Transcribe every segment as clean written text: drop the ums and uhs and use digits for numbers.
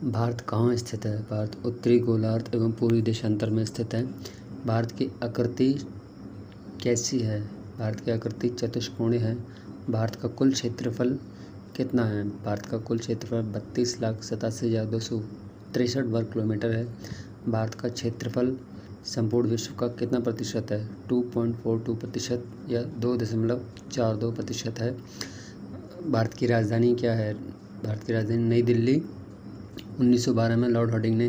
भारत कहाँ स्थित है? भारत उत्तरी गोलार्ध एवं पूर्वी देशांतर में स्थित है। भारत की आकृति कैसी है? भारत की आकृति चतुष्कोणीय है। भारत का कुल क्षेत्रफल कितना है? भारत का कुल क्षेत्रफल 32,87,263 वर्ग किलोमीटर है। भारत का क्षेत्रफल संपूर्ण विश्व का कितना प्रतिशत है? 2.42% या 2.42% है। भारत की राजधानी क्या है? भारत की राजधानी नई दिल्ली 1912 में लॉर्ड हार्डिंग ने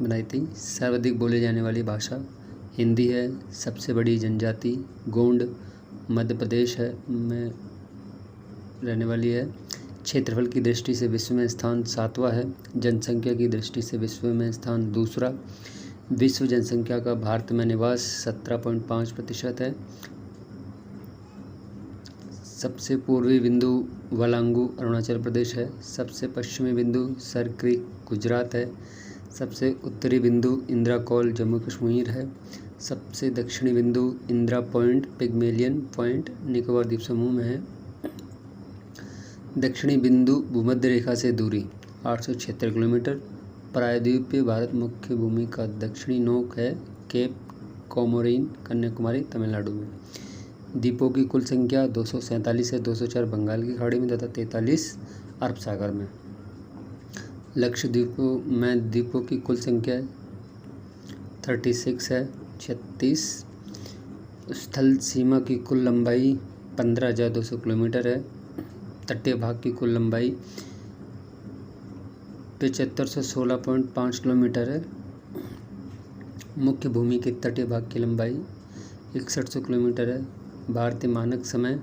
बनाई थी। सर्वाधिक बोली जाने वाली भाषा हिंदी है। सबसे बड़ी जनजाति गोंड मध्य प्रदेश में रहने वाली है। क्षेत्रफल की दृष्टि से विश्व में स्थान 7वां है। जनसंख्या की दृष्टि से विश्व में स्थान 2रा। विश्व जनसंख्या का भारत में निवास 17.5% है। सबसे पूर्वी बिंदु वलांगू अरुणाचल प्रदेश है। सबसे पश्चिमी बिंदु सर क्रीक गुजरात है। सबसे उत्तरी बिंदु इंदिरा कॉल जम्मू कश्मीर है। सबसे दक्षिणी बिंदु Indira point Pygmalion point Nicobar द्वीप समूह में है। दक्षिणी बिंदु भूमध्य रेखा से दूरी 876 किलोमीटर। प्रायद्वीपीय भारत मुख्य भूमि का दक्षिणी नोक है केप कोमोरिन कन्याकुमारी तमिलनाडु में। द्वीपों की कुल संख्या 247 है। 204 बंगाल की खाड़ी में तथा 43 अरब सागर में। लक्षद्वीपों में द्वीपों की कुल संख्या 36 है। 36 स्थल सीमा की कुल लंबाई 15,200 किलोमीटर है। तटीय भाग की कुल लंबाई 7516.5 किलोमीटर है। मुख्य भूमि के तटीय भाग की लंबाई 6100 किलोमीटर है। भारतीय मानक समय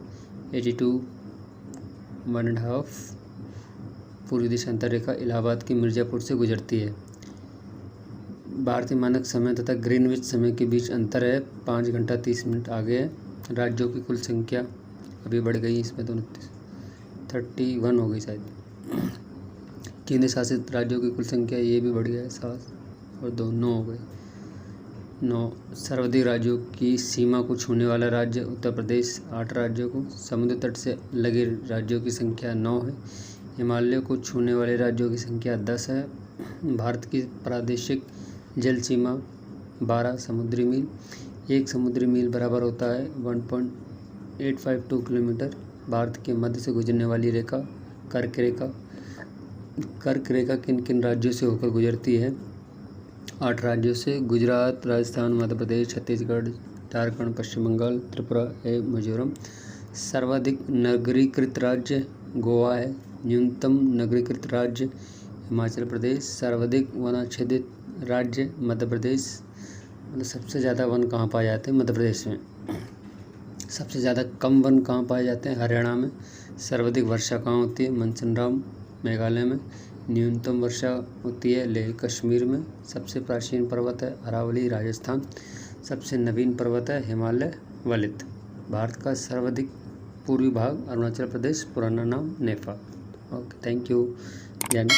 82.5। पूर्वी देशांतर रेखा इलाहाबाद की मिर्ज़ापुर से गुजरती है। भारतीय मानक समय तथा ग्रीनविच समय के बीच अंतर है 5 घंटा 30 मिनट आगे है। राज्यों की कुल संख्या अभी बढ़ गई, इसमें तो 31 हो गई शायद। केंद्र शासित राज्यों की कुल संख्या ये भी बढ़ गया है 7 और 2 9 हो गई। 9 सर्वाधिक राज्यों की सीमा को छूने वाला राज्य उत्तर प्रदेश 8 राज्यों को। समुद्र तट से लगे राज्यों की संख्या 9 है। हिमालय को छूने वाले राज्यों की संख्या 10 है। भारत की प्रादेशिक जल सीमा 12 समुद्री मील। 1 समुद्री मील बराबर होता है 1.852 किलोमीटर। भारत के मध्य से गुजरने वाली रेखा कर्क रेखा। कर्क रेखा किन किन राज्यों से होकर गुजरती है? 8 राज्यों से गुजरात, राजस्थान, मध्य प्रदेश, छत्तीसगढ़, झारखंड, पश्चिम बंगाल, त्रिपुरा एवं मिजोरम। सर्वाधिक नगरीकृत राज्य गोवा है। न्यूनतम नगरीकृत राज्य हिमाचल प्रदेश। सर्वाधिक वनाच्छादित राज्य मध्य प्रदेश। मतलब सबसे ज़्यादा वन कहाँ पाए जाते हैं? मध्य प्रदेश में। सबसे ज़्यादा कम वन कहाँ पाए जाते हैं? हरियाणा में। सर्वाधिक वर्षा कहाँ होती है? मनसनराम मेघालय में। न्यूनतम वर्षा होती है लेह कश्मीर में। सबसे प्राचीन पर्वत है अरावली राजस्थान। सबसे नवीन पर्वत है हिमालय वलित। भारत का सर्वाधिक पूर्वी भाग अरुणाचल प्रदेश, पुराना नाम नेपाल। Okay, thank you. यानी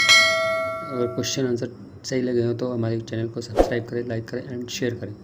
अगर क्वेश्चन आंसर सही लगे हो तो हमारे चैनल को सब्सक्राइब करें, लाइक करें एंड शेयर करें।